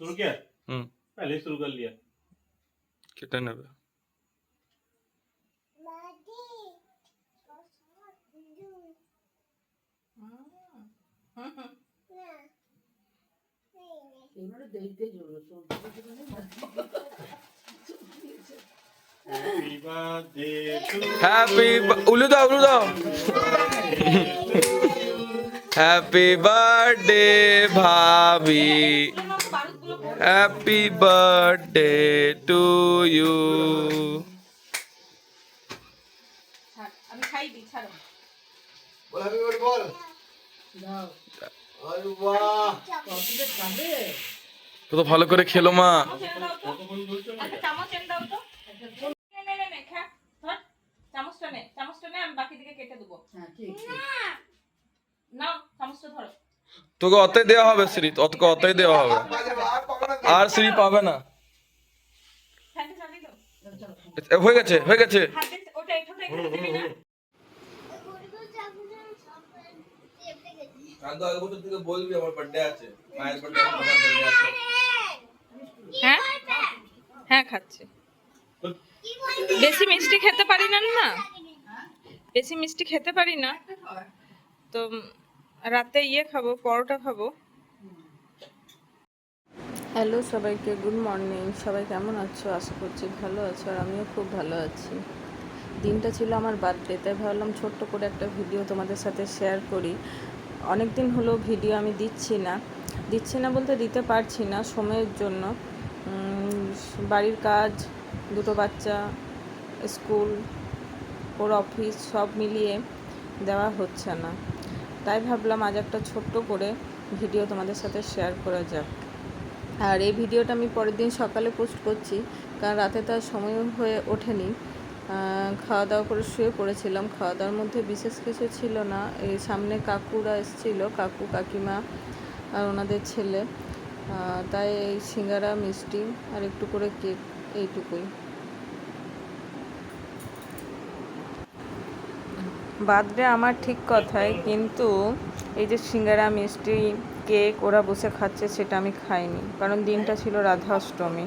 शुरू किया? पहले ही शुरू कर लिया। कितना नेबे? Happy birthday to হ্যাপি উলু দাও হ্যাপি বার্থডে ভাবি, হ্যাপি বার্থডে টু ইউ। আমি খাই দি ছাড়ো। বল হ্যাপি বার্থডে বল। দাও। আরে বাহ, কতটা খাবে? তো ভালো করে খেলো মা। আচ্ছা চামচ এনে দাও তো। নে খা। ধর। চামচটা নে আমি বাকি দিকে কেটে দেব। হ্যাঁ ঠিক আছে। নাও চামচটা ধরো। তোকে অতই দেওয়া হবে শ্রী, তোকে অতই দেওয়া হবে, আর শ্রী পাবে না। ফ্যানটা চালিয়ে দাও। হয়ে গেছে হয়ে গেছে। হাতে ওটা এখানে দিবি না। কাল আগের বছর থেকে বলবি আমার বার্থডে আছে, মায়ের বার্থডে আছে, বাবার বার্থডে আছে। হ্যাঁ হ্যাঁ খাচ্ছে। বেশি মিষ্টি খেতে পারি না, বেশি মিষ্টি খেতে পারি না, তো রাতে খাবো, পরোটা খাবো। হ্যালো সবাইকে, গুড মর্নিং। সবাই কেমন আছো? আশা করছি ভালো আছো, আর আমিও খুব ভালো আছি। দিনটা ছিল আমার বার্থডে, তাই ভাবলাম ছোট্ট করে একটা ভিডিও তোমাদের সাথে শেয়ার করি। অনেক দিন হলো ভিডিও আমি দিচ্ছি না বলতে দিতে পারছি না সময়ের জন্য। বাড়ির কাজ, দুটো বাচ্চা, স্কুল, ওর অফিস সব মিলিয়ে দেওয়া হচ্ছে না, তাই ভাবলাম আজ একটা ছোট্ট করে ভিডিও তোমাদের সাথে শেয়ার করা যাক। আর এই ভিডিওটা আমি পরের দিন সকালে পোস্ট করছি, কারণ রাতে তার সময় হয়ে ওঠেনি। খাওয়া দাওয়া করে শুয়ে পড়েছিলাম। খাওয়া দাওয়ার মধ্যে বিশেষ কিছু ছিল না। এই সামনে কাকুরা এসেছিলো, কাকু কাকিমা আর ওনাদের ছেলে, তাই এই সিঙ্গারা, মিষ্টি আর একটু করে কেক, এইটুকুই। বার্থডে আমার ঠিক কথাই, কিন্তু এই যে সিঙ্গারা, মিষ্টি, কেক ওরা বসে খাচ্ছে সেটা আমি খাইনি, কারণ দিনটা ছিল রাধা অষ্টমী।